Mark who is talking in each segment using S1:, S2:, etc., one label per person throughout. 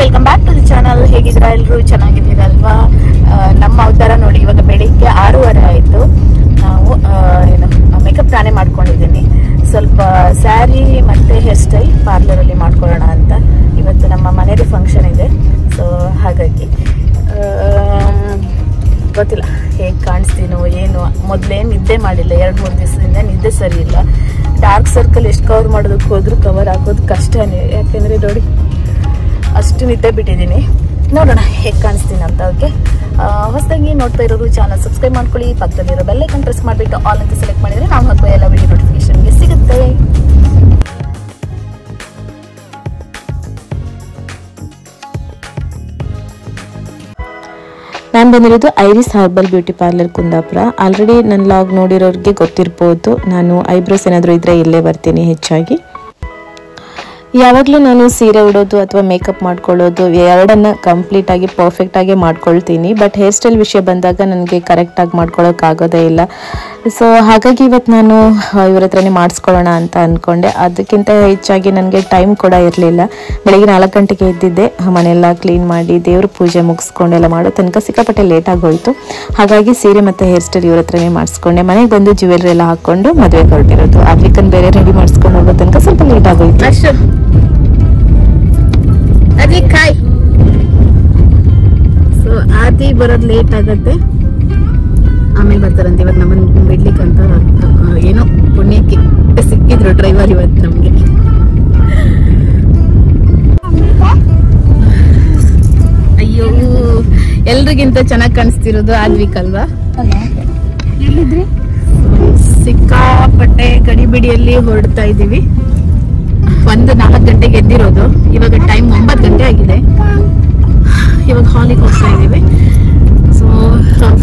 S1: Welcome back to the channel. ಹೇಗಿದ್ದೀರಾ ಎಲ್ಲರೂ? ಚೆನ್ನಾಗಿದ್ದೀರಲ್ವಾ? ನಮ್ಮ ಅವತಾರ ನೋಡಿ, ಇವಾಗ ಬೆಳಿಗ್ಗೆ 6:30 ಆಯಿತು. ನಾವು ಮೇಕಪ್ ನಾನೇ ಮಾಡ್ಕೊಂಡಿದ್ದೀನಿ. ಸ್ವಲ್ಪ ಸ್ಯಾರಿ ಮತ್ತು ಹೇರ್ ಸ್ಟೈಲ್ ಪಾರ್ಲರಲ್ಲಿ ಮಾಡ್ಕೊಳ್ಳೋಣ ಅಂತ. ಇವತ್ತು ನಮ್ಮ ಮನೇಲಿ ಫಂಕ್ಷನ್ ಇದೆ, ಸೊ ಹಾಗಾಗಿ ಗೊತ್ತಿಲ್ಲ ಹೇಗೆ ಕಾಣಿಸ್ತೀನೋ ಏನು. ಮೊದಲೇನು ನಿದ್ದೆ ಮಾಡಿಲ್ಲ, 2-3 ದಿವಸದಿಂದ ನಿದ್ದೆ ಸರಿ ಇಲ್ಲ. ಡಾರ್ಕ್ ಸರ್ಕಲ್ ಎಷ್ಟು ಕವರ್ ಮಾಡೋದಕ್ಕೆ ಹೋದ್ರೂ ಕವರ್ ಹಾಕೋದು ಕಷ್ಟನೇ, ಯಾಕೆಂದರೆ ನೋಡಿ ಅಷ್ಟು ನಿದ್ದೆ ಬಿಟ್ಟಿದ್ದೀನಿ. ನೋಡೋಣ ಹೇಗೆ ಕಾಣಿಸ್ತೀನಿ ಅಂತ. ಓಕೆ, ಹೊಸದಾಗಿ ನೋಡ್ತಾ ಇರೋರು ಚಾನಲ್ ಸಬ್ಸ್ಕ್ರೈಬ್ ಮಾಡ್ಕೊಳ್ಳಿ, ಪಕ್ಕದಲ್ಲಿರೋ ಬೆಲ್ ಐಕಾನ್ ಪ್ರೆಸ್ ಮಾಡಿಬಿಟ್ಟು ಆಲ್ ಅಂತ ಸೆಲೆಕ್ಟ್ ಮಾಡಿದರೆ ನಾವು ಹಾಕೋ ಎಲ್ಲ ವಿಡಿಯೋ ನೋಟಿಫಿಕೇಶನ್ಗೆ ಸಿಗುತ್ತೆ.
S2: ನಾನು ಬಂದಿರೋದು iris herbal beauty parlour Kundapura. Already ನನ್ನ ಲಾಗ್ ನೋಡಿರೋರಿಗೆ ಗೊತ್ತಿರ್ಬೋದು, ನಾನು ಐಬ್ರೋಸ್ ಏನಾದರೂ ಇದ್ದರೆ ಇಲ್ಲೇ ಬರ್ತೀನಿ ಹೆಚ್ಚಾಗಿ. ಯಾವಾಗಲೂ ನಾನು ಸೀರೆ ಉಡೋದು ಅಥವಾ ಮೇಕಪ್ ಮಾಡ್ಕೊಳ್ಳೋದು ಎರಡನ್ನು ಕಂಪ್ಲೀಟಾಗಿ ಪರ್ಫೆಕ್ಟಾಗಿ ಮಾಡ್ಕೊಳ್ತೀನಿ. ಬಟ್ ಹೇರ್ ಸ್ಟೈಲ್ ವಿಷಯ ಬಂದಾಗ ನನಗೆ ಕರೆಕ್ಟಾಗಿ ಮಾಡ್ಕೊಳ್ಳೋಕ್ಕಾಗೋದೇ ಇಲ್ಲ. ಸೊ ಹಾಗಾಗಿ ಇವತ್ತು ನಾನು ಇವ್ರ ಹತ್ರನೇ ಮಾಡಿಸ್ಕೊಳ್ಳೋಣ ಅಂತ ಅಂದ್ಕೊಂಡೆ. ಅದಕ್ಕಿಂತ ಹೆಚ್ಚಾಗಿ ನನಗೆ ಟೈಮ್ ಕೂಡ ಇರಲಿಲ್ಲ. ಬೆಳಗ್ಗೆ 4 ಗಂಟೆಗೆ ಎದ್ದಿದ್ದೆ, ಮನೆಯೆಲ್ಲ ಕ್ಲೀನ್ ಮಾಡಿ ದೇವ್ರ ಪೂಜೆ ಮುಗಿಸ್ಕೊಂಡೆಲ್ಲ ಮಾಡೋ ತನಕ ಸಿಕ್ಕಾಪಟ್ಟೆ ಲೇಟಾಗಿ ಹೋಯಿತು. ಹಾಗಾಗಿ ಸೀರೆ ಮತ್ತು ಹೇರ್ ಸ್ಟೈಲ್ ಇವ್ರ ಹತ್ರನೇ ಮಾಡಿಸ್ಕೊಂಡೆ. ಮನೆಗೆ ಬಂದು ಜ್ಯುವೆಲ್ರಿ ಎಲ್ಲ ಹಾಕ್ಕೊಂಡು ಮದುವೆಗೆ ಹೊರಟಿರೋದು. ಅದಕ್ಕನ್ನು ಬೇರೆ ರೆಡಿ ಮಾಡಿಸ್ಕೊಂಡು ಹೋಗೋ ತನಕ ಸ್ವಲ್ಪ ಲೇಟ್ ಆಗೋಯ್ತು.
S1: ಸೊ ಆದಿ ಬರೋದು ಲೇಟ್ ಆಗತ್ತೆ, ಆಮೇಲೆ ಬರ್ತಾರಂತೆ. ಇವತ್ತು ನಮ್ಮನ್ನು ಬಿಡ್ಲಿಕ್ಕೆ ಅಂತ ಏನೋ ಪುಣ್ಯಕ್ಕೆ ಸಿಕ್ಕಿದ್ರು ಡ್ರೈವರ್ ಇವತ್ತು ನಮ್ಗೆ. ಅಯ್ಯೋ, ಎಲ್ರಿಗಿಂತ ಚೆನ್ನಾಗಿ ಕಾಣಿಸ್ತಿರೋದು ಆದ್ವಿಕ್ ಅಲ್ವಾ? ಸಿಕ್ಕಾಪಟ್ಟೆ ಗಡಿಬಿಡಿಯಲ್ಲಿ ಹೊರಡ್ತಾ ಇದೀವಿ. 4 ಗಂಟೆಗೆ ಎದ್ದಿರೋದು, ಇವಾಗ ಟೈಮ್ 9 ಗಂಟೆ ಆಗಿದೆ. ಇವಾಗ ಹಾಲಿಗೆ ಹೋಗ್ತಾ ಇದ್ದೀವಿ. ಸೊ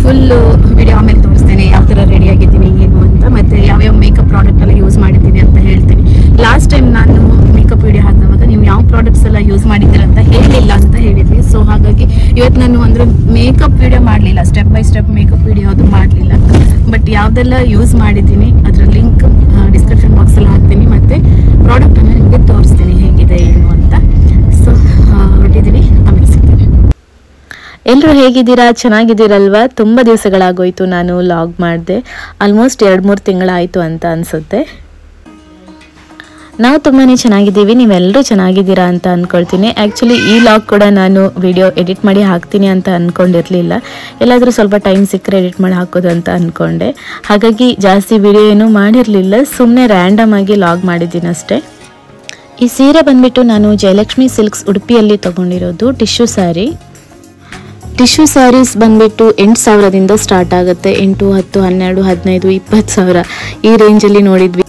S1: ಫುಲ್ಲು ವಿಡಿಯೋ ಆಮೇಲೆ ತೋರಿಸ್ತೇನೆ, ಯಾವ ಥರ ರೆಡಿ ಆಗಿದ್ದೀನಿ ಏನು ಅಂತ, ಮತ್ತು ಯಾವ್ಯಾವ ಮೇಕಪ್ ಪ್ರಾಡಕ್ಟ್ ಎಲ್ಲ ಯೂಸ್ ಮಾಡಿದ್ದೀನಿ ಅಂತ ಹೇಳ್ತೀನಿ. ಲಾಸ್ಟ್ ಟೈಮ್ ನಾನು ಮೇಕಪ್ ವಿಡಿಯೋ ಹಾಕಿದಾಗ ನೀವು ಯಾವ ಪ್ರಾಡಕ್ಟ್ಸ್ ಎಲ್ಲ ಯೂಸ್ ಮಾಡಿದ್ದೀರ ಅಂತ ಹೇಳಲಿಲ್ಲ ಅಂತ ಹೇಳಿದ್ವಿ. ಸೊ ಹಾಗಾಗಿ ಇವತ್ತು ನಾನು ಅಂದರೆ ಮೇಕಪ್ ವಿಡಿಯೋ ಮಾಡಲಿಲ್ಲ, step by step makeup video ಅದು ಮಾಡಲಿಲ್ಲ. ಬಟ್ ಯಾವುದೆಲ್ಲ ಯೂಸ್ ಮಾಡಿದ್ದೀನಿ ಅದರ ಲಿಂಕ್ ಡಿಸ್ಕ್ರಿಪ್ಷನ್ ಬಾಕ್ಸಲ್ಲಿ ಹಾಕ್ತೀನಿ, ಮತ್ತು ಪ್ರಾಡಕ್ಟನ್ನು ನಿಮಗೆ ತೋರಿಸ್ತೀನಿ ಹೇಗಿದೆ ಏನು ಅಂತ. ಸೊ ಹೊರಟಿದ್ದೀನಿ, ಆಮೇಲೆ ಸಿಗ್ತೀನಿ.
S2: ಎಲ್ಲರೂ ಹೇಗಿದ್ದೀರಾ? ಚೆನ್ನಾಗಿದ್ದೀರಲ್ವಾ? ತುಂಬ ದಿವಸಗಳಾಗೋಯ್ತು ನಾನು ಲಾಗ್ ಮಾಡಿದೆ. ಆಲ್ಮೋಸ್ಟ್ 2-3 ತಿಂಗಳಾಯಿತು ಅಂತ ಅನಿಸುತ್ತೆ. ನಾವು ತುಂಬಾ ಚೆನ್ನಾಗಿದ್ದೀವಿ, ನೀವೆಲ್ಲರೂ ಚೆನ್ನಾಗಿದ್ದೀರಾ ಅಂತ ಅಂದ್ಕೊಳ್ತೀನಿ. ಆ್ಯಕ್ಚುಲಿ ಈ ಲಾಗ್ ಕೂಡ ನಾನು ವಿಡಿಯೋ ಎಡಿಟ್ ಮಾಡಿ ಹಾಕ್ತೀನಿ ಅಂತ ಅಂದ್ಕೊಂಡಿರಲಿಲ್ಲ. ಎಲ್ಲಾದರೂ ಸ್ವಲ್ಪ ಟೈಮ್ ಸಿಕ್ಕರೆ ಎಡಿಟ್ ಮಾಡಿ ಹಾಕೋದು ಅಂತ ಅಂದ್ಕೊಂಡೆ. ಹಾಗಾಗಿ ಜಾಸ್ತಿ ವಿಡಿಯೋ ಏನೂ ಮಾಡಿರಲಿಲ್ಲ, ಸುಮ್ಮನೆ ರ್ಯಾಂಡಮ್ ಆಗಿ ಲಾಗ್ ಮಾಡಿದ್ದೀನಿ ಅಷ್ಟೇ. ಈ ಸೀರೆ ಬಂದುಬಿಟ್ಟು ನಾನು ಜಯಲಕ್ಷ್ಮಿ ಸಿಲ್ಕ್ಸ್ ಉಡುಪಿಯಲ್ಲಿ ತೊಗೊಂಡಿರೋದು ಟಿಶ್ಯೂ ಸ್ಯಾರಿ. ಟಿಶ್ಯೂ ಸ್ಯಾರೀಸ್ ಬಂದುಬಿಟ್ಟು 8,000ದಿಂದ ಸ್ಟಾರ್ಟ್ ಆಗುತ್ತೆ. 8, 10, 12, 15, 20,000 ಈ ರೇಂಜಲ್ಲಿ ನೋಡಿದ್ವಿ.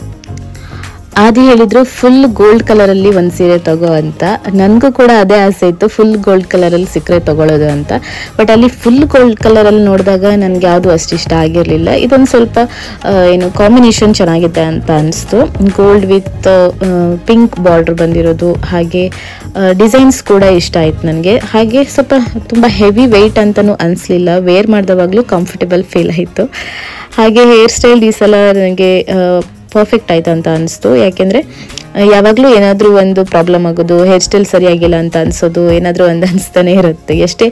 S2: ಆದಿ ಹೇಳಿದ್ರು ಫುಲ್ ಗೋಲ್ಡ್ ಕಲರಲ್ಲಿ ಒಂದು ಸೀರೆ ತಗೋ ಅಂತ. ನನಗೂ ಕೂಡ ಅದೇ ಆಸೆ ಇತ್ತು, ಫುಲ್ ಗೋಲ್ಡ್ ಕಲರಲ್ಲಿ ಸಿಕ್ಕರೆ ತಗೊಳ್ಳೋದು ಅಂತ. ಬಟ್ ಅಲ್ಲಿ ಫುಲ್ ಗೋಲ್ಡ್ ಕಲರಲ್ಲಿ ನೋಡಿದಾಗ ನನಗೆ ಯಾವುದು ಅಷ್ಟು ಇಷ್ಟ ಆಗಿರಲಿಲ್ಲ. ಇದೊಂದು ಸ್ವಲ್ಪ ಏನು ಕಾಂಬಿನೇಷನ್ ಚೆನ್ನಾಗಿದೆ ಅಂತ ಅನಿಸ್ತು. ಗೋಲ್ಡ್ ವಿತ್ ಪಿಂಕ್ ಬಾರ್ಡರ್ ಬಂದಿರೋದು, ಹಾಗೆ ಡಿಸೈನ್ಸ್ ಕೂಡ ಇಷ್ಟ ಆಯ್ತು ನನಗೆ. ಹಾಗೆ ಸ್ವಲ್ಪ ತುಂಬ ಹೆವಿ ವೆಯ್ಟ್ ಅಂತಲೂ ಅನಿಸ್ಲಿಲ್ಲ, ವೇರ್ ಮಾಡಿದವಾಗಲೂ ಕಂಫರ್ಟೇಬಲ್ ಫೀಲ್ ಆಯಿತು. ಹಾಗೆ ಹೇರ್ ಸ್ಟೈಲ್ ಈ ಸಲ ನನಗೆ ಪರ್ಫೆಕ್ಟ್ ಆಯ್ತು ಅಂತ ಅನಿಸ್ತು. ಯಾಕೆಂದರೆ ಯಾವಾಗಲೂ ಏನಾದರೂ ಒಂದು ಪ್ರಾಬ್ಲಮ್ ಆಗೋದು, ಹೇರ್ ಸ್ಟೈಲ್ ಸರಿಯಾಗಿಲ್ಲ ಅಂತ ಅನಿಸೋದು, ಏನಾದರೂ ಒಂದು ಅನಿಸ್ತಾನೆ ಇರುತ್ತೆ. ಎಷ್ಟೇ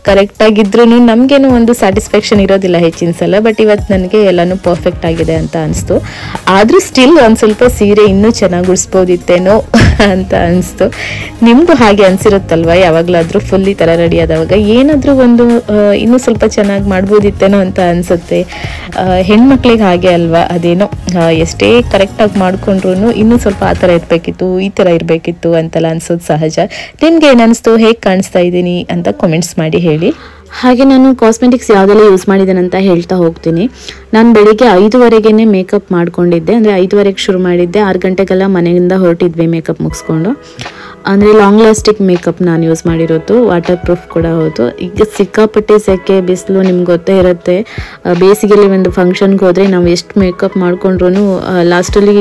S2: ಕರೆಕ್ಟಾಗಿದ್ರೂ ನಮಗೇನು ಒಂದು ಸ್ಯಾಟಿಸ್ಫ್ಯಾಕ್ಷನ್ ಇರೋದಿಲ್ಲ ಹೆಚ್ಚಿನ ಸಲ. ಬಟ್ ಇವತ್ತು ನನಗೆ ಎಲ್ಲನೂ ಪರ್ಫೆಕ್ಟ್ ಆಗಿದೆ ಅಂತ ಅನಿಸ್ತು. ಆದರೂ ಸ್ಟಿಲ್ ಒಂದು ಸ್ವಲ್ಪ ಸೀರೆ ಇನ್ನೂ ಚೆನ್ನಾಗಿ ಉಳಿಸ್ಬೋದಿತ್ತೇನೋ ಅಂತ ಅನಿಸ್ತು. ನಿಮಗೂ ಹಾಗೆ ಅನಿಸಿರುತ್ತಲ್ವ? ಯಾವಾಗಲಾದರೂ ಫುಲ್ ಈ ಥರ ರೆಡಿ ಆದವಾಗ ಏನಾದರೂ ಒಂದು ಇನ್ನೂ ಸ್ವಲ್ಪ ಚೆನ್ನಾಗಿ ಮಾಡ್ಬೋದಿತ್ತೇನೋ ಅಂತ ಅನಿಸುತ್ತೆ. ಹೆಣ್ಮಕ್ಳಿಗೆ ಹಾಗೆ ಅಲ್ವಾ? ಅದೇನೋ ಎಷ್ಟೇ ಕರೆಕ್ಟಾಗಿ ಮಾಡಿಕೊಂಡ್ರು ಇನ್ನೂ ಸ್ವಲ್ಪ ಆ ಥರ ಇರಬೇಕಿತ್ತು, ಈ ಥರ ಇರಬೇಕಿತ್ತು ಅಂತೆಲ್ಲ ಅನ್ಸೋದು ಸಹಜ. ನಿಮ್ಗೆ ಏನು ಅನಿಸ್ತು, ಹೇಗೆ ಕಾಣಿಸ್ತಾ ಇದ್ದೀನಿ ಅಂತ ಕಾಮೆಂಟ್ಸ್ ಮಾಡಿ ಹೇಳಿ. ಹಾಗೆ ನಾನು ಕಾಸ್ಮೆಟಿಕ್ಸ್ ಯಾವುದೆಲ್ಲ ಯೂಸ್ ಮಾಡಿದ್ದೇನೆ ಅಂತ ಹೇಳ್ತಾ ಹೋಗ್ತೀನಿ. ನಾನು ಬೆಳಿಗ್ಗೆ 5:30ಗೆ ಮೇಕಪ್ ಮಾಡ್ಕೊಂಡಿದ್ದೆ. ಅಂದರೆ 5:30ಗೆ ಶುರು ಮಾಡಿದ್ದೆ, 6 ಗಂಟೆಗೆಲ್ಲ ಮನೆಯಿಂದ ಹೊರಟಿದ್ವಿ ಮೇಕಪ್ ಮುಗಿಸ್ಕೊಂಡು. ಅಂದರೆ ಲಾಂಗ್ ಲಾಸ್ಟಿಕ್ ಮೇಕಪ್ ನಾನು ಯೂಸ್ ಮಾಡಿರೋದು, ವಾಟರ್ ಪ್ರೂಫ್ ಕೂಡ ಹೌದು. ಈಗ ಸಿಕ್ಕಾಪಟ್ಟೆ ಸೆಕೆ, ಬಿಸಿಲು ನಿಮ್ಗೆ ಗೊತ್ತೇ ಇರುತ್ತೆ. ಬೇಸಿಗೆಯಲ್ಲಿ ಒಂದು ಫಂಕ್ಷನ್ಗೆ ಹೋದರೆ ನಾವು ಎಷ್ಟು ಮೇಕಪ್ ಮಾಡ್ಕೊಂಡ್ರೂ ಲಾಸ್ಟಲ್ಲಿ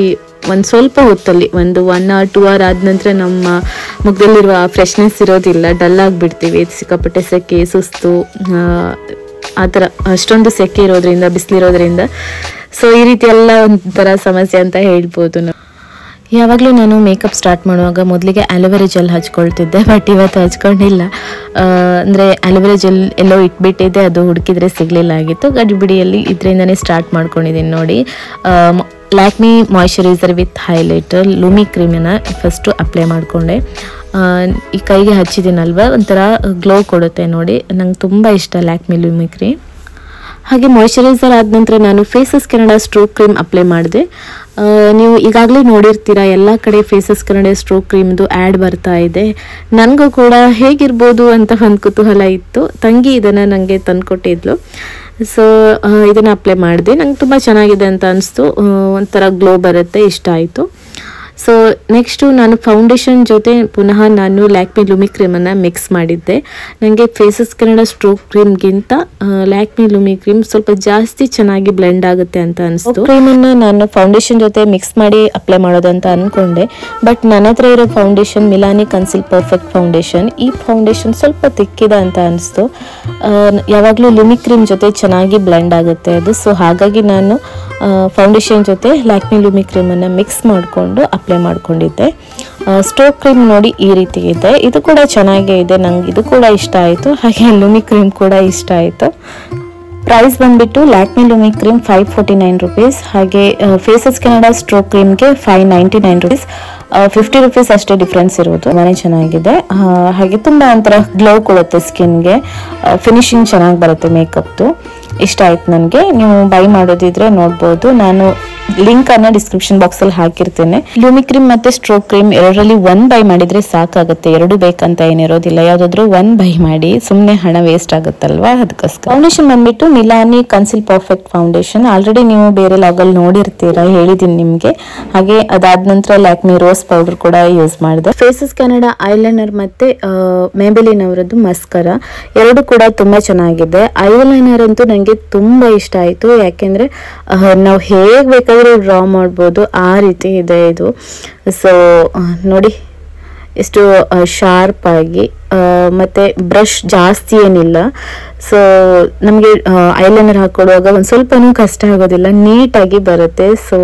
S2: ಒಂದು ಸ್ವಲ್ಪ ಹೊತ್ತಲ್ಲಿ ಒಂದು 1 or 2 hour ಆದ ನಂತರ ನಮ್ಮ ಮುಖದಲ್ಲಿರುವ ಫ್ರೆಶ್ನೆಸ್ ಇರೋದಿಲ್ಲ, ಡಲ್ ಆಗಿಬಿಡ್ತೀವಿ. ಸಿಕ್ಕಾಪಟ್ಟೆ ಸೆಕೆ, ಸುಸ್ತು, ಆ ಥರ ಅಷ್ಟೊಂದು ಸೆಕೆ ಇರೋದ್ರಿಂದ, ಬಿಸಿಲಿರೋದ್ರಿಂದ. ಸೊ ಈ ರೀತಿ ಎಲ್ಲ ಒಂಥರ ಸಮಸ್ಯೆ ಅಂತ ಹೇಳ್ಬೋದು ನಾವು. ಯಾವಾಗಲೂ ನಾನು ಮೇಕಪ್ ಸ್ಟಾರ್ಟ್ ಮಾಡುವಾಗ ಮೊದಲಿಗೆ ಆಲೋವೆರಾ ಜೆಲ್ ಹಚ್ಕೊಳ್ತಿದ್ದೆ, ಬಟ್ ಇವತ್ತು ಹಚ್ಕೊಂಡಿಲ್ಲ. ಅಂದರೆ ಆಲೋವೆರಾ ಜೆಲ್ ಎಲ್ಲೋ ಇಟ್ಬಿಟ್ಟಿದ್ದೆ, ಅದು ಹುಡುಕಿದ್ರೆ ಸಿಗಲಿಲ್ಲ ಆಗಿತ್ತು. ಗಡಿಬಿಡಿಯಲ್ಲಿ ಇದರಿಂದನೇ ಸ್ಟಾರ್ಟ್ ಮಾಡ್ಕೊಂಡಿದ್ದೀನಿ ನೋಡಿ. Lakme moisturiser with highlighter Lumi ಕ್ರೀಮನ್ನು ಫಸ್ಟು ಅಪ್ಲೈ ಮಾಡಿಕೊಂಡೆ. ಈ ಕೈಗೆ ಹಚ್ಚಿದ್ದೀನಲ್ವ, ಒಂಥರ ಗ್ಲೋ ಕೊಡುತ್ತೆ ನೋಡಿ. ನಂಗೆ ತುಂಬ ಇಷ್ಟ ಲ್ಯಾಕ್ಮಿ ಲೂಮಿ ಕ್ರೀಮ್. ಹಾಗೆ ಮಾಯ್ಶ್ಚರೈಸರ್ ಆದ ನಂತರ ನಾನು faces Canada strobe cream apply ಮಾಡಿದೆ. ನೀವು ಈಗಾಗಲೇ ನೋಡಿರ್ತೀರ, ಎಲ್ಲ ಕಡೆ ಫೇಸಸ್ ಕೆನಡಾ ಸ್ಟ್ರೋಕ್ ಕ್ರೀಮ್ದು ಆ್ಯಡ್ ಬರ್ತಾ ಇದೆ. ನನಗೂ ಕೂಡ ಹೇಗಿರ್ಬೋದು ಅಂತ ಒಂದು ಕುತೂಹಲ ಇತ್ತು. ತಂಗಿ ಇದನ್ನು ನನಗೆ ತಂದುಕೊಟ್ಟಿದ್ಲು. ಸೊ ಇದನ್ನು ಅಪ್ಲೈ ಮಾಡಿದೆ. ನಂಗೆ ತುಂಬ ಚೆನ್ನಾಗಿದೆ ಅಂತ ಅನಿಸ್ತು. ಒಂಥರ ಗ್ಲೋ ಬರುತ್ತೆ, ಇಷ್ಟ ಆಯಿತು. ಸೊ ನೆಕ್ಸ್ಟು ನಾನು ಫೌಂಡೇಶನ್ ಜೊತೆ ಪುನಃ ನಾನು ಲ್ಯಾಕ್ಮಿ ಲೂಮಿ ಕ್ರೀಮನ್ನು ಮಿಕ್ಸ್ ಮಾಡಿದ್ದೆ. ನನಗೆ ಫೇಸಸ್ ಕೆನಡಾ ಸ್ಟ್ರೋಕ್ ಕ್ರೀಮ್ಗಿಂತ ಲ್ಯಾಕ್ಮಿ ಲೂಮಿ ಕ್ರೀಮ್ ಸ್ವಲ್ಪ ಜಾಸ್ತಿ ಚೆನ್ನಾಗಿ ಬ್ಲೆಂಡ್ ಆಗುತ್ತೆ ಅಂತ ಅನಿಸ್ತು. ಕ್ರೀಮನ್ನು ನಾನು ಫೌಂಡೇಶನ್ ಜೊತೆ ಮಿಕ್ಸ್ ಮಾಡಿ ಅಪ್ಲೈ ಮಾಡೋದಂತ ಅಂದ್ಕೊಂಡೆ, ಬಟ್ ನನ್ನ ಹತ್ರ ಇರೋ ಫೌಂಡೇಶನ್ ಮಿಲಾನಿ ಕನ್ಸಿಲ್ ಪರ್ಫೆಕ್ಟ್ ಫೌಂಡೇಶನ್. ಈ ಫೌಂಡೇಶನ್ ಸ್ವಲ್ಪ ತಿಕ್ಕಿದೆ ಅಂತ ಅನಿಸ್ತು. ಯಾವಾಗಲೂ ಲೂಮಿ ಕ್ರೀಮ್ ಜೊತೆ ಚೆನ್ನಾಗಿ ಬ್ಲೆಂಡ್ ಆಗುತ್ತೆ ಅದು. ಸೊ ಹಾಗಾಗಿ ನಾನು ಫೌಂಡೇಶನ್ ಜೊತೆ ಲ್ಯಾಕ್ಮಿ ಲೂಮಿ ಕ್ರೀಮನ್ನು ಮಿಕ್ಸ್ ಮಾಡಿಕೊಂಡು ಅಪ್ಲೈ ಮಾಡ್ಕೊಂಡಿದ್ದೆ. ಸ್ಟ್ರೋಕ್ ಕ್ರೀಮ್ ನೋಡಿ ಈ ರೀತಿ ಇದೆ. ಇದು ಕೂಡ ಚೆನ್ನಾಗೇ ಇದೆ, ನಂಗೆ ಇದು ಕೂಡ ಇಷ್ಟ ಆಯಿತು. ಹಾಗೆ ಲೂಮಿ ಕ್ರೀಮ್ ಕೂಡ ಇಷ್ಟ ಆಯಿತು. ಪ್ರೈಸ್ ಬಂದುಬಿಟ್ಟು ಲ್ಯಾಕ್ಮಿ ಲೂಮಿ ಕ್ರೀಮ್ 549 ರುಪೀಸ್. ಹಾಗೆ ಫೇಸಸ್ ಕೆನಡಾ ಸ್ಟ್ರೋಕ್ ಕ್ರೀಮ್ಗೆ 599 ರುಪೀಸ್. 50 ರುಪೀಸ್ ಅಷ್ಟೇ ಡಿಫ್ರೆನ್ಸ್ ಇರೋದು. ಮನೆ ಚೆನ್ನಾಗಿದೆ. ಹಾಗೆ ತುಂಬ ಒಂಥರ ಗ್ಲೋ ಕೊಡುತ್ತೆ ಸ್ಕಿನ್ಗೆ. ಫಿನಿಶಿಂಗ್ ಚೆನ್ನಾಗಿ ಬರುತ್ತೆ ಮೇಕಪ್ದು. ಇಷ್ಟ ಆಯ್ತು ನನಗೆ. ನೀವು ಬೈ ಮಾಡೋದಿದ್ರೆ ನೋಡ್ಬೋದು. ನಾನು ಲಿಂಕನ್ನು ಡಿಸ್ಕ್ರಿಪ್ಷನ್ ಬಾಕ್ಸಲ್ಲಿ ಹಾಕಿರ್ತೇನೆ. ಲೂಮಿ ಕ್ರೀಮ್ ಮತ್ತು ಸ್ಟ್ರೋಕ್ ಕ್ರೀಮ್ ಎರಡರಲ್ಲಿ ಒನ್ ಬೈ ಮಾಡಿದರೆ ಸಾಕಾಗುತ್ತೆ. ಎರಡು ಬೇಕಂತ ಏನಿರೋದಿಲ್ಲ. ಯಾವುದಾದ್ರೂ ಒನ್ ಬೈ ಮಾಡಿ, ಸುಮ್ಮನೆ ಹಣ ವೇಸ್ಟ್ ಆಗುತ್ತಲ್ವಾ, ಅದಕ್ಕೋಸ್ಕರ. ಫೌಂಡೇಶನ್ ಬಂದ್ಬಿಟ್ಟು ಮಿಲಾನಿ ಕನ್ಸಿಲ್ ಪರ್ಫೆಕ್ಟ್ ಫೌಂಡೇಶನ್. ಆಲ್ರೆಡಿ ನೀವು ಬೇರೆ ಲಾಗಲ್ಲಿ ನೋಡಿರ್ತೀರಾ, ಹೇಳಿದ್ದೀನಿ ನಿಮಗೆ. ಹಾಗೆ ಅದಾದ ನಂತರ ಲ್ಯಾಕ್ಮಿ ರೋಸ್ ಪೌಡರ್ ಕೂಡ ಯೂಸ್ ಮಾಡಿದೆ. ಫೇಸಸ್ ಕೆನಡಾ ಐಲೈನರ್ ಮತ್ತು ಮೇಬೆಲಿನ್ ಅವರದ್ದು ಮಸ್ಕರ ಎರಡು ಕೂಡ ತುಂಬ ಚೆನ್ನಾಗಿದೆ. ಐಲೈನರ್ ಅಂತೂ ನನಗೆ ತುಂಬ ಇಷ್ಟ ಆಯಿತು. ಯಾಕೆಂದರೆ ನಾವು ಹೇಗೆ ಬೇಕಾದರೂ ಡ್ರಾ ಮಾಡ್ಬೋದು, ಆ ರೀತಿ ಇದೆ ಇದು. ಸೊ ನೋಡಿ ಎಷ್ಟು ಶಾರ್ಪ್ ಆಗಿ, ಮತ್ತು ಬ್ರಷ್ ಜಾಸ್ತಿ ಏನಿಲ್ಲ. ಸೊ ನಮಗೆ ಐಲೈನರ್ ಹಾಕೊಳ್ಳುವಾಗ ಒಂದು ಸ್ವಲ್ಪನೂ ಕಷ್ಟ ಆಗೋದಿಲ್ಲ, ನೀಟಾಗಿ ಬರುತ್ತೆ. ಸೊ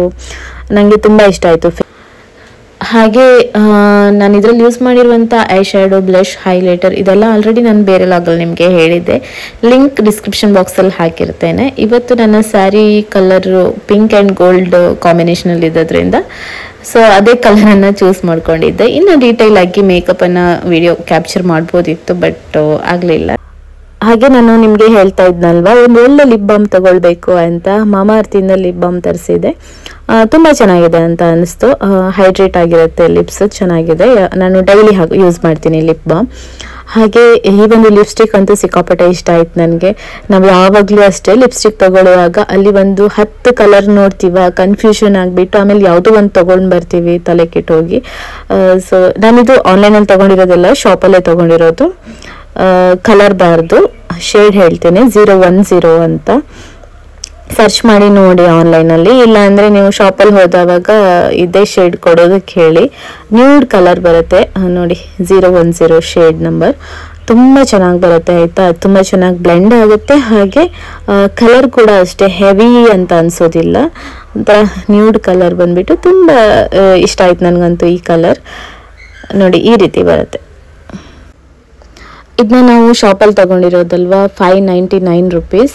S2: ನನಗೆ ತುಂಬ ಇಷ್ಟ ಆಯಿತು. ಹಾಗೆ ನಾನು ಇದರಲ್ಲಿ ಯೂಸ್ ಮಾಡಿರುವಂಥ ಐ ಶ್ಯಾಡೋ, ಬ್ಲಷ್, ಹೈಲೈಟರ್ ಇದೆಲ್ಲ ಆಲ್ರೆಡಿ ನಾನು ಬೇರೆ ಲಾಗಲ್ಲಿ ನಿಮಗೆ ಹೇಳಿದ್ದೆ. ಲಿಂಕ್ ಡಿಸ್ಕ್ರಿಪ್ಷನ್ ಬಾಕ್ಸಲ್ಲಿ ಹಾಕಿರ್ತೇನೆ. ಇವತ್ತು ನನ್ನ sari colour pink and gold ಕಾಂಬಿನೇಷನಲ್ಲಿ ಇರೋದ್ರಿಂದ ಸೊ ಅದೇ ಕಲರನ್ನು ಚೂಸ್ ಮಾಡ್ಕೊಂಡಿದ್ದೆ. ಇನ್ನು ಡೀಟೇಲ್ ಆಗಿ ಮೇಕಪ್ಪನ್ನು ವಿಡಿಯೋ ಕ್ಯಾಪ್ಚರ್ ಮಾಡ್ಬೋದಿತ್ತು, ಬಟ್ ಆಗಲಿಲ್ಲ. ಹಾಗೆ ನಾನು ನಿಮಗೆ ಹೇಳ್ತಾ ಇದ್ನಲ್ವಾ, ಒಂದು ಒಳ್ಳೆ ಲಿಪ್ ಬಾಮ್ ತಗೊಳ್ಬೇಕು ಅಂತ ಮಾಮಾ ಅರ್ಥಿಂದ ಲಿಪ್ ಬಾಮ್ ತರಿಸಿದೆ. ತುಂಬ ಚೆನ್ನಾಗಿದೆ ಅಂತ ಅನಿಸ್ತು. ಹೈಡ್ರೇಟ್ ಆಗಿರುತ್ತೆ, ಲಿಪ್ಸ್ ಚೆನ್ನಾಗಿದೆ. ನಾನು ಡೈಲಿ ಯೂಸ್ ಮಾಡ್ತೀನಿ ಲಿಪ್ ಬಾಮ್. ಹಾಗೆ ಈ ಒಂದು ಲಿಪ್ಸ್ಟಿಕ್ ಅಂತೂ ಸಿಕ್ಕಾಪಟ್ಟೆ ಇಷ್ಟ ಆಯ್ತು ನನಗೆ. ನಾವು ಯಾವಾಗಲೂ ಅಷ್ಟೇ ಲಿಪ್ಸ್ಟಿಕ್ ತಗೊಳ್ಳುವಾಗ ಅಲ್ಲಿ ಒಂದು 10 ಕಲರ್ ನೋಡ್ತೀವ, ಕನ್ಫ್ಯೂಷನ್ ಆಗಿಬಿಟ್ಟು ಆಮೇಲೆ ಯಾವುದೋ ಒಂದು ತೊಗೊಂಡು ಬರ್ತೀವಿ ತಲೆ ಕೆಟ್ಟೋಗಿ. ಸೊ ನಾನಿದು ಆನ್ಲೈನಲ್ಲಿ ತೊಗೊಂಡಿರೋದಿಲ್ಲ, ಶಾಪಲ್ಲೇ ತೊಗೊಂಡಿರೋದು. ಕಲರ್ ಬಾರ್ದು ಶೇಡ್ ಹೇಳ್ತೇನೆ, 010 ಅಂತ. ಸರ್ಚ್ ಮಾಡಿ ನೋಡಿ ಆನ್ಲೈನಲ್ಲಿ. ಇಲ್ಲ ಅಂದರೆ ನೀವು ಶಾಪಲ್ಲಿ ಹೋದವಾಗ ಇದೇ ಶೇಡ್ ಕೊಡೋದಕ್ಕೆ ಹೇಳಿ. ನ್ಯೂಡ್ ಕಲರ್ ಬರುತ್ತೆ ನೋಡಿ, 010 ಶೇಡ್ ನಂಬರ್. ತುಂಬ ಚೆನ್ನಾಗಿ ಬರುತ್ತೆ ಆಯಿತಾ. ತುಂಬ ಚೆನ್ನಾಗಿ ಬ್ಲೆಂಡ್ ಆಗುತ್ತೆ. ಹಾಗೆ ಕಲರ್ ಕೂಡ ಅಷ್ಟೇ ಹೆವಿ ಅಂತ ಅನಿಸೋದಿಲ್ಲ. ಒಂಥರ ನ್ಯೂಡ್ ಕಲರ್ ಬಂದುಬಿಟ್ಟು ತುಂಬ ಇಷ್ಟ ಆಯ್ತು ನನಗಂತೂ ಈ ಕಲರ್. ನೋಡಿ ಈ ರೀತಿ ಬರುತ್ತೆ. ಇದನ್ನ ನಾವು ಶಾಪಲ್ಲಿ ತೊಗೊಂಡಿರೋದಲ್ವಾ, 599 ರುಪೀಸ್.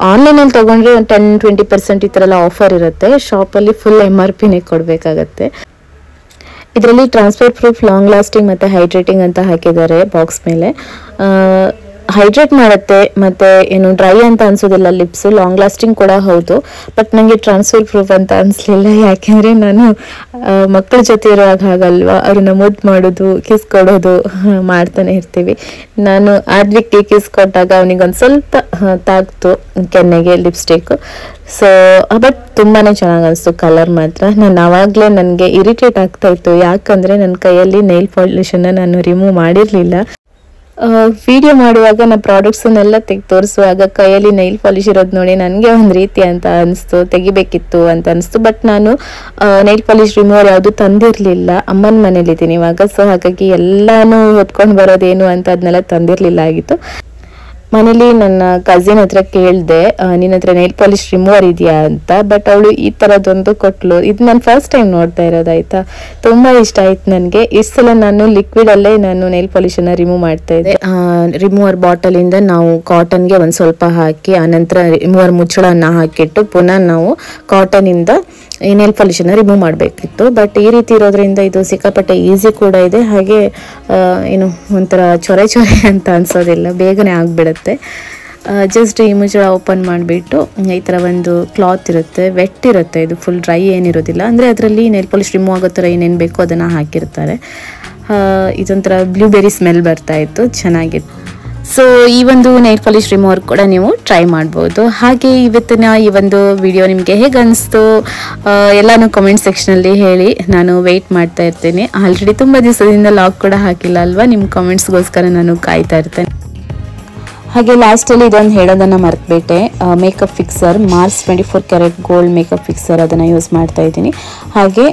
S2: ಆನ್ಲೈನಲ್ಲಿ ತೊಗೊಂಡ್ರೆ 10-20% ಈ ಥರ ಎಲ್ಲ ಆಫರ್ ಇರುತ್ತೆ. ಶಾಪಲ್ಲಿ ಫುಲ್ MRPನೇ ಕೊಡಬೇಕಾಗತ್ತೆ. ಇದರಲ್ಲಿ ಟ್ರಾನ್ಸ್ಫರ್ ಪ್ರೂಫ್, ಲಾಂಗ್ ಲಾಸ್ಟಿಂಗ್ ಮತ್ತು ಹೈಡ್ರೇಟಿಂಗ್ ಅಂತ ಹಾಕಿದ್ದಾರೆ ಬಾಕ್ಸ್ ಮೇಲೆ. ಹೈಡ್ರೇಟ್ ಮಾಡುತ್ತೆ ಮತ್ತು ಏನು ಡ್ರೈ ಅಂತ ಅನಿಸೋದಿಲ್ಲ ಲಿಪ್ಸು. ಲಾಂಗ್ ಲಾಸ್ಟಿಂಗ್ ಕೂಡ ಹೌದು, ಬಟ್ ನನಗೆ ಟ್ರಾನ್ಸ್ಫರ್ ಪ್ರೂಫ್ ಅಂತ ಅನಿಸ್ಲಿಲ್ಲ. ಯಾಕೆಂದರೆ ನಾನು ಮಕ್ಕಳ ಜೊತೆ ಇರುವಾಗ ಹಾಗಲ್ವಾ, ಅವ್ರನ್ನ ಮುದ್ದು ಮಾಡೋದು, ಕಿಸ್ ಕೊಡೋದು ಮಾಡ್ತಾನೆ ಇರ್ತೀವಿ. ನಾನು ಆಡ್ಲಿಕ್ಕೆ ಕಿಸ್ ಕೊಟ್ಟಾಗ ಅವನಿಗೊಂದು ಸ್ವಲ್ಪ ತಾಗ್ತು ಕೆನ್ನೆಗೆ ಲಿಪ್ಸ್ಟಿಕ್. ಸೊ ಬಟ್ ತುಂಬಾ ಚೆನ್ನಾಗಿ ಅನಿಸ್ತು ಕಲರ್ ಮಾತ್ರ. ನಾನು ಆವಾಗಲೇ ನನಗೆ ಇರಿಟೇಟ್ ಆಗ್ತಾ ಇತ್ತು, ಯಾಕಂದರೆ ನನ್ನ ಕೈಯಲ್ಲಿ ನೈಲ್ ಪಾಲಿಶನ್ನು ನಾನು ರಿಮೂವ್ ಮಾಡಿರಲಿಲ್ಲ. ವಿಡಿಯೋ ಮಾಡುವಾಗ ನಾನು ಪ್ರಾಡಕ್ಟ್ಸನ್ನೆಲ್ಲ ತೆಗೆದು ತೋರಿಸುವಾಗ ಕೈಯಲ್ಲಿ ನೈಲ್ ಪಾಲಿಶ್ ಇರೋದು ನೋಡಿ ನನಗೆ ಒಂದು ರೀತಿ ಅಂತ ಅನಿಸ್ತು, ತೆಗಿಬೇಕಿತ್ತು ಅಂತ ಅನಿಸ್ತು. ಬಟ್ ನಾನು ನೈಲ್ ಪಾಲಿಶ್ ರಿಮೂವರ್ ಯಾವುದು ತಂದಿರಲಿಲ್ಲ, ಅಮ್ಮನ ಮನೇಲಿದ್ದೀನಿ ಇವಾಗ. ಸೊ ಹಾಗಾಗಿ ಎಲ್ಲನೂ ಹೊತ್ಕೊಂಡು ಬರೋದೇನು ಅಂತ ಅದನ್ನೆಲ್ಲ ತಂದಿರಲಿಲ್ಲ ಆಗಿತ್ತು. ಮನೇಲಿ ನನ್ನ ಕಸಿನ್ ಹತ್ರ ಕೇಳಿದೆ, ನಿನ್ನ ಹತ್ರ ನೈಲ್ ಪಾಲಿಶ್ ರಿಮೂವರ್ ಇದೆಯಾ ಅಂತ. ಬಟ್ ಅವಳು ಈ ಥರದೊಂದು ಕೊಟ್ಲು. ಇದು ನಾನು ಫಸ್ಟ್ ಟೈಮ್ ನೋಡ್ತಾ ಇರೋದಾಯ್ತಾ. ತುಂಬ ಇಷ್ಟ ಆಯ್ತು ನನಗೆ. ಇಷ್ಟು ಸಲ ನಾನು ಲಿಕ್ವಿಡಲ್ಲೇ ನಾನು ನೈಲ್ ಪಾಲಿಶನ್ನು ರಿಮೂವ್ ಮಾಡ್ತಾ ಇದ್ದೆ. ರಿಮೂವರ್ ಬಾಟಲಿಂದ ನಾವು ಕಾಟನ್ಗೆ ಒಂದು ಸ್ವಲ್ಪ ಹಾಕಿ, ಆನಂತರ ರಿಮೂವರ್ ಮುಚ್ಚಳವನ್ನು ಹಾಕಿಟ್ಟು ಪುನಃ ನಾವು ಕಾಟನಿಂದ ಈ ನೈಲ್ ಪಾಲಿಶನ್ನು ರಿಮೂವ್ ಮಾಡಬೇಕಿತ್ತು. ಬಟ್ ಈ ರೀತಿ ಇರೋದ್ರಿಂದ ಇದು ಸಿಕ್ಕಾಪಟ್ಟೆ ಈಸಿ ಕೂಡ ಇದೆ. ಹಾಗೆ ಏನು ಒಂಥರ ಚೊರೆ ಅಂತ ಅನ್ಸೋದಿಲ್ಲ, ಬೇಗನೆ ಆಗಿಬಿಡುತ್ತೆ. ಜಸ್ಟ್ ಈ ಮುಚ್ಚಳ ಓಪನ್ ಮಾಡಿಬಿಟ್ಟು ಈ ಥರ ಒಂದು ಕ್ಲಾತ್ ಇರುತ್ತೆ, ವೆಟ್ ಇರುತ್ತೆ, ಇದು ಫುಲ್ ಡ್ರೈ ಏನಿರೋದಿಲ್ಲ. ಅಂದರೆ ಅದರಲ್ಲಿ ನೈಲ್ ಪಾಲಿಶ್ ರಿಮೂವ್ ಆಗೋ ಥರ ಏನೇನು ಬೇಕೋ ಅದನ್ನು ಹಾಕಿರ್ತಾರೆ. ಇದೊಂಥರ ಬ್ಲೂಬೆರಿ ಸ್ಮೆಲ್ ಬರ್ತಾ ಇತ್ತು, ಚೆನ್ನಾಗಿತ್ತು. ಸೊ ಈ ಒಂದು ನೈಲ್ ಪಾಲಿಶ್ ರಿಮೂವರ್ ಕೂಡ ನೀವು ಟ್ರೈ ಮಾಡ್ಬೋದು. ಹಾಗೆ ಇವತ್ತಿನ ಈ ಒಂದು ವಿಡಿಯೋ ನಿಮಗೆ ಹೇಗೆ ಅನಿಸ್ತು ಎಲ್ಲನೂ ಕಮೆಂಟ್ ಸೆಕ್ಷನಲ್ಲಿ ಹೇಳಿ. ನಾನು ವೆಯ್ಟ್ ಮಾಡ್ತಾ ಇರ್ತೇನೆ. ಆಲ್ರೆಡಿ ತುಂಬ ದಿವಸದಿಂದ ಲಾಗ್ ಕೂಡ ಹಾಕಿಲ್ಲ ಅಲ್ವಾ, ನಿಮ್ಮ ಕಮೆಂಟ್ಸ್ಗೋಸ್ಕರ ನಾನು ಕಾಯ್ತಾ ಇರ್ತೇನೆ. ಹಾಗೆ ಲಾಸ್ಟಲ್ಲಿ ಇದೊಂದು ಹೇಳೋದನ್ನು ಮರೆತುಬಿಟ್ಟೆ, makeup fixer Mars 24 carat gold makeup fixer ಅದನ್ನು ಯೂಸ್ ಮಾಡ್ತಾ ಇದ್ದೀನಿ. ಹಾಗೆ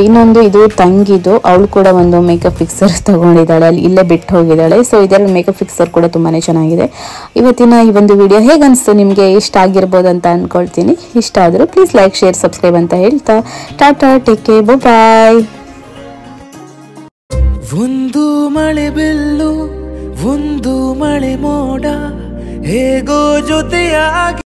S2: ಇನ್ನೊಂದು ಇದು ತಂಗಿದು, ಅವಳು ಕೂಡ ಒಂದು ಮೇಕಪ್ ಫಿಕ್ಸರ್ ತಗೊಂಡಿದ್ದಾಳೆ, ಅಲ್ಲಿ ಇಲ್ಲೇ ಬಿಟ್ಟು ಹೋಗಿದ್ದಾಳೆ. ಸೊ ಇದರ ಮೇಕಪ್ ಫಿಕ್ಸರ್ ಕೂಡ ತುಂಬಾ ಚೆನ್ನಾಗಿದೆ. ಇವತ್ತಿನ ಈ ಒಂದು ವಿಡಿಯೋ ಹೇಗೆ ಅನಿಸ್ತು ನಿಮಗೆ, ಇಷ್ಟ ಆಗಿರ್ಬೋದು ಅಂತ ಅಂದ್ಕೊಳ್ತೀನಿ. ಇಷ್ಟ ಆದರೂ ಪ್ಲೀಸ್ ಲೈಕ್, ಶೇರ್, ಸಬ್ಸ್ಕ್ರೈಬ್ ಅಂತ ಹೇಳ್ತಾ ಟಾಟಾ, ಟೇಕ್ ಕೇರ್, ಬಾಯ್.
S3: ಒಂದು ಮಳೆ ಬಿಲ್ಲು, ಒಂದು ಮಳೆ ಮೋಡ, ಹೇಗೋ ಜೊತೆಯಾಗಿ